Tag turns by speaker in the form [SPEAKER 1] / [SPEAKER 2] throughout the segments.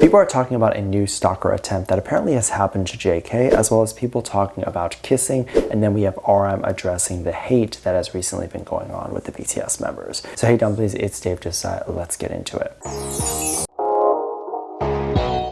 [SPEAKER 1] People are talking about a new stalker attempt that apparently has happened to JK, as well as people talking about kissing, and then we have RM addressing the hate that has recently been going on with the BTS members. So hey Dumplings, it's Dave Disci, let's get into it.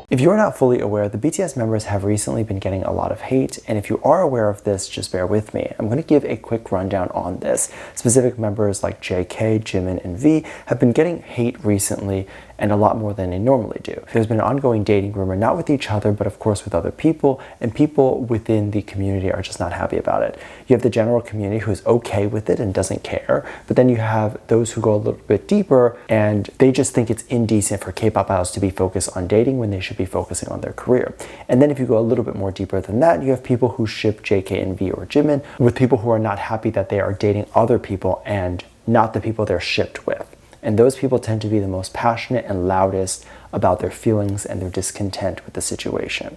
[SPEAKER 1] If you're not fully aware, the BTS members have recently been getting a lot of hate, and if you are aware of this, just bear with me. I'm going to give a quick rundown on this. Specific members like JK, Jimin, and V have been getting hate recently, and a lot more than they normally do. There's been an ongoing dating rumor, not with each other, but of course with other people, and people within the community are just not happy about it. You have the general community who's okay with it and doesn't care, but then you have those who go a little bit deeper, and they just think it's indecent for K-pop idols to be focused on dating when they should be focusing on their career. And then if you go a little bit more deeper than that, you have people who ship JK and V or Jimin with people who are not happy that they are dating other people and not the people they're shipped with. And those people tend to be the most passionate and loudest about their feelings and their discontent with the situation.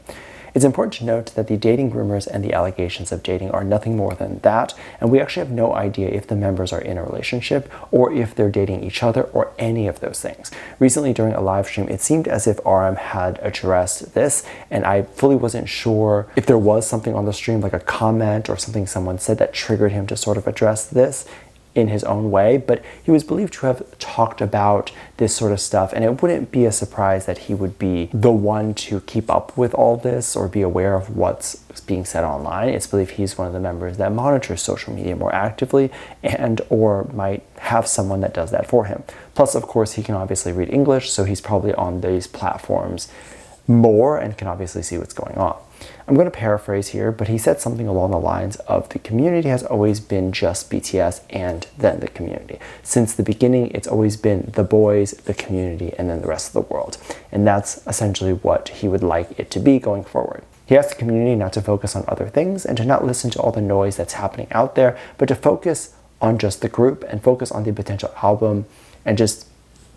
[SPEAKER 1] It's important to note that the dating rumors and the allegations of dating are nothing more than that, and we actually have no idea if the members are in a relationship or if they're dating each other or any of those things. Recently during a live stream, it seemed as if RM had addressed this, and I fully wasn't sure if there was something on the stream, like a comment or something someone said that triggered him to sort of address this in his own way, but he was believed to have talked about this sort of stuff, and it wouldn't be a surprise that he would be the one to keep up with all this or be aware of what's being said online. It's believed he's one of the members that monitors social media more actively and or might have someone that does that for him. Plus, of course, he can obviously read English, so he's probably on these platforms more and can obviously see what's going on. I'm going to paraphrase here, but he said something along the lines of the community has always been just BTS and then the community. Since the beginning, it's always been the boys, the community, and then the rest of the world. And that's essentially what he would like it to be going forward. He asked the community not to focus on other things and to not listen to all the noise that's happening out there, but to focus on just the group and focus on the potential album and just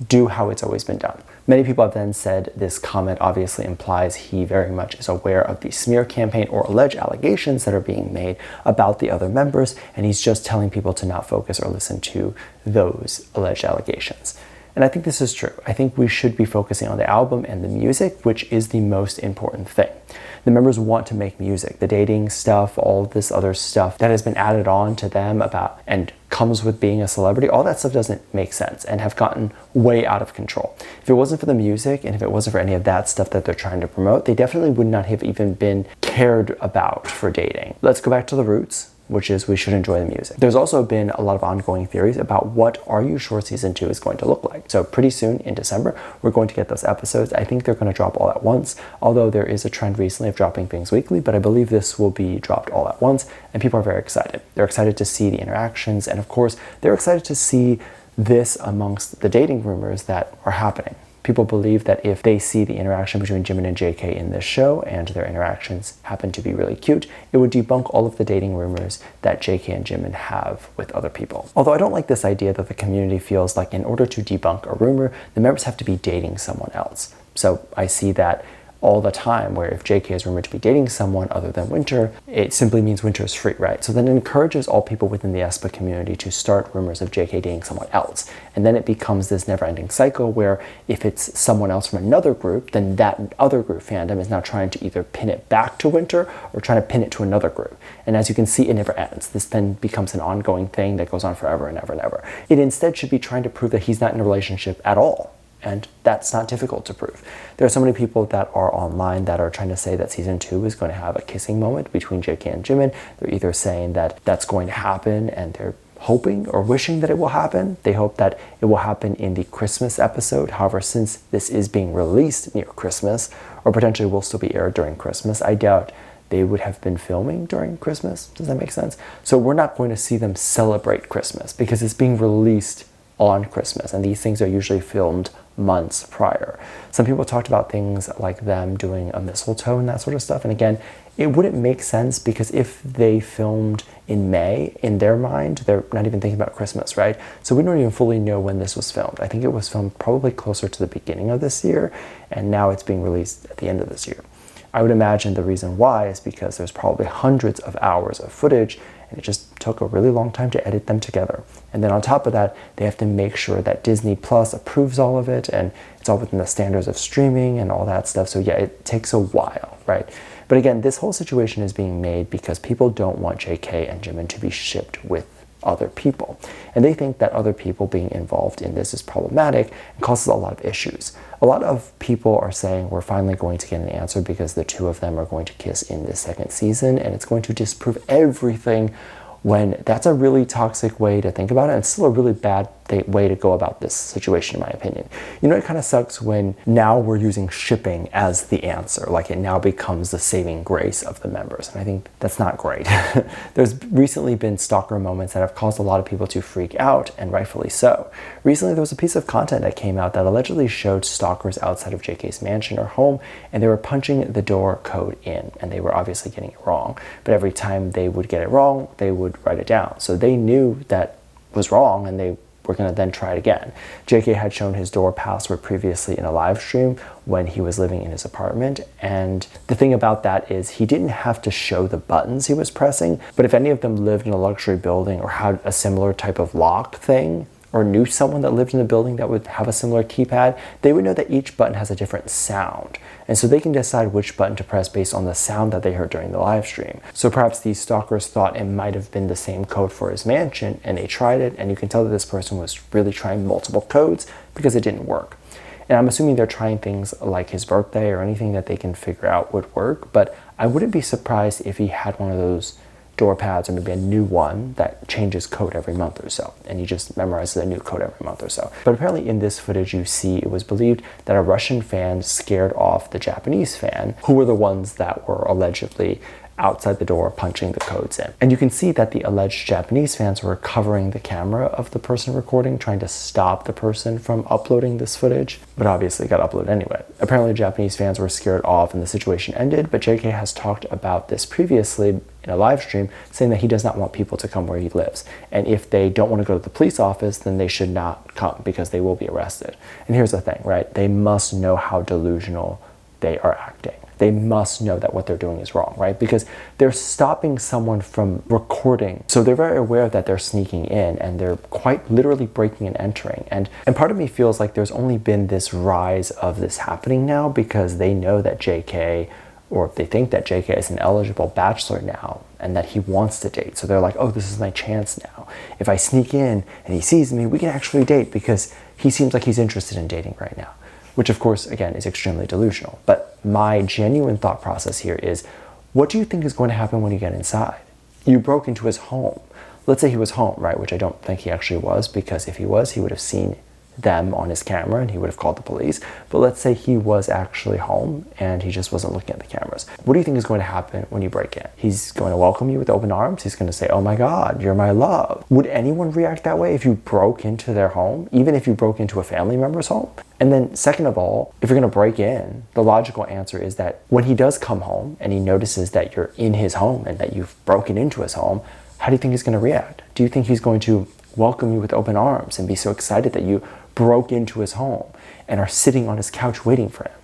[SPEAKER 1] do how it's always been done. Many people have then said this comment obviously implies he very much is aware of the smear campaign or alleged allegations that are being made about the other members, and he's just telling people to not focus or listen to those alleged allegations. And I think this is true. I think we should be focusing on the album and the music, which is the most important thing. The members want to make music. The dating stuff, all this other stuff that has been added on to them about and comes with being a celebrity, all that stuff doesn't make sense and have gotten way out of control. If it wasn't for the music and if it wasn't for any of that stuff that they're trying to promote, they definitely would not have even been cared about for dating. Let's go back to the roots, which is we should enjoy the music. There's also been a lot of ongoing theories about what Are You Sure Season 2 is going to look like. So pretty soon in December, we're going to get those episodes. I think they're going to drop all at once, although there is a trend recently of dropping things weekly, but I believe this will be dropped all at once, and people are very excited. They're excited to see the interactions, and of course, they're excited to see this amongst the dating rumors that are happening. People believe that if they see the interaction between Jimin and JK in this show and their interactions happen to be really cute, it would debunk all of the dating rumors that JK and Jimin have with other people. Although I don't like this idea that the community feels like in order to debunk a rumor, the members have to be dating someone else. So I see that all the time, where if JK is rumored to be dating someone other than Winter, it simply means Winter is free, right? So then it encourages all people within the aespa community to start rumors of JK dating someone else. And then it becomes this never-ending cycle where if it's someone else from another group, then that other group fandom is now trying to either pin it back to Winter or trying to pin it to another group. And as you can see, it never ends. This then becomes an ongoing thing that goes on forever and ever and ever. It instead should be trying to prove that he's not in a relationship at all. And that's not difficult to prove. There are so many people that are online that are trying to say that season 2 is going to have a kissing moment between JK and Jimin. They're either saying that that's going to happen and they're hoping or wishing that it will happen. They hope that it will happen in the Christmas episode. However, since this is being released near Christmas, or potentially will still be aired during Christmas, I doubt they would have been filming during Christmas. Does that make sense? So we're not going to see them celebrate Christmas because it's being released on Christmas, and these things are usually filmed months prior. Some people talked about things like them doing a mistletoe and that sort of stuff, and again, it wouldn't make sense because if they filmed in May, in their mind, they're not even thinking about Christmas, right? So we don't even fully know when this was filmed. I think it was filmed probably closer to the beginning of this year, and now it's being released at the end of this year. I would imagine the reason why is because there's probably hundreds of hours of footage and it just took a really long time to edit them together. And then on top of that, they have to make sure that Disney Plus approves all of it, and it's all within the standards of streaming and all that stuff. So yeah, it takes a while, right? But again, this whole situation is being made because people don't want JK and Jimin to be shipped with other people. And they think that other people being involved in this is problematic and causes a lot of issues. A lot of people are saying we're finally going to get an answer because the two of them are going to kiss in the second season, and it's going to disprove everything, when that's a really toxic way to think about it, and it's still a really bad way to go about this situation, in my opinion. You know, it kind of sucks when now we're using shipping as the answer, like it now becomes the saving grace of the members, and I think that's not great. There's recently been stalker moments that have caused a lot of people to freak out, and rightfully so. Recently, there was a piece of content that came out that allegedly showed stalkers outside of JK's mansion or home, and they were punching the door code in, and they were obviously getting it wrong. But every time they would get it wrong, they would write it down. So they knew that was wrong, and they were going to then try it again. JK had shown his door password previously in a live stream when he was living in his apartment, and the thing about that is he didn't have to show the buttons he was pressing, but if any of them lived in a luxury building or had a similar type of lock thing, or knew someone that lived in the building that would have a similar keypad, they would know that each button has a different sound. And so they can decide which button to press based on the sound that they heard during the live stream. So perhaps these stalkers thought it might have been the same code for his mansion, and they tried it, and you can tell that this person was really trying multiple codes because it didn't work. And I'm assuming they're trying things like his birthday or anything that they can figure out would work, but I wouldn't be surprised if he had one of those door pads, or maybe a new one that changes code every month or so, and he just memorizes a new code every month or so. But apparently in this footage you see it was believed that a Russian fan scared off the Japanese fan, who were the ones that were allegedly outside the door punching the codes in. And you can see that the alleged Japanese fans were covering the camera of the person recording, trying to stop the person from uploading this footage, but obviously it got uploaded anyway. Apparently Japanese fans were scared off and the situation ended, but JK has talked about this previously in a live stream, saying that he does not want people to come where he lives. And if they don't want to go to the police office, then they should not come because they will be arrested. And here's the thing, right? They must know how delusional they are acting. They must know that what they're doing is wrong, right? Because they're stopping someone from recording. So they're very aware that they're sneaking in, and they're quite literally breaking and entering. And part of me feels like there's only been this rise of this happening now because they know that JK, or they think that JK is an eligible bachelor now and that he wants to date. So they're like, oh, this is my chance now. If I sneak in and he sees me, we can actually date because he seems like he's interested in dating right now. Which of course, again, is extremely delusional. But my genuine thought process here is, what do you think is going to happen when you get inside? You broke into his home. Let's say he was home, right? Which I don't think he actually was, because if he was, he would have seen them on his camera and he would have called the police. But let's say he was actually home and he just wasn't looking at the cameras. What do you think is going to happen when you break in? He's going to welcome you with open arms. He's going to say, oh my God, you're my love. Would anyone react that way if you broke into their home, even if you broke into a family member's home? And then second of all, if you're going to break in, the logical answer is that when he does come home and he notices that you're in his home and that you've broken into his home, how do you think he's going to react? Do you think he's going to welcome you with open arms and be so excited that you broke into his home and are sitting on his couch waiting for him?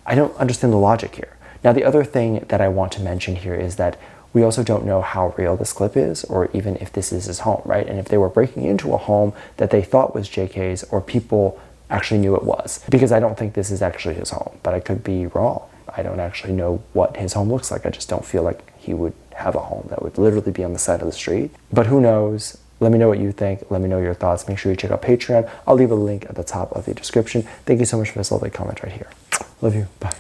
[SPEAKER 1] I don't understand the logic here. Now, the other thing that I want to mention here is that we also don't know how real this clip is, or even if this is his home, right? And if they were breaking into a home that they thought was JK's, or people actually knew it was, because I don't think this is actually his home, but I could be wrong. I don't actually know what his home looks like. I just don't feel like he would have a home that would literally be on the side of the street. But who knows? Let me know what you think. Let me know your thoughts. Make sure you check out Patreon. I'll leave a link at the top of the description. Thank you so much for this lovely comment right here. Love you. Bye.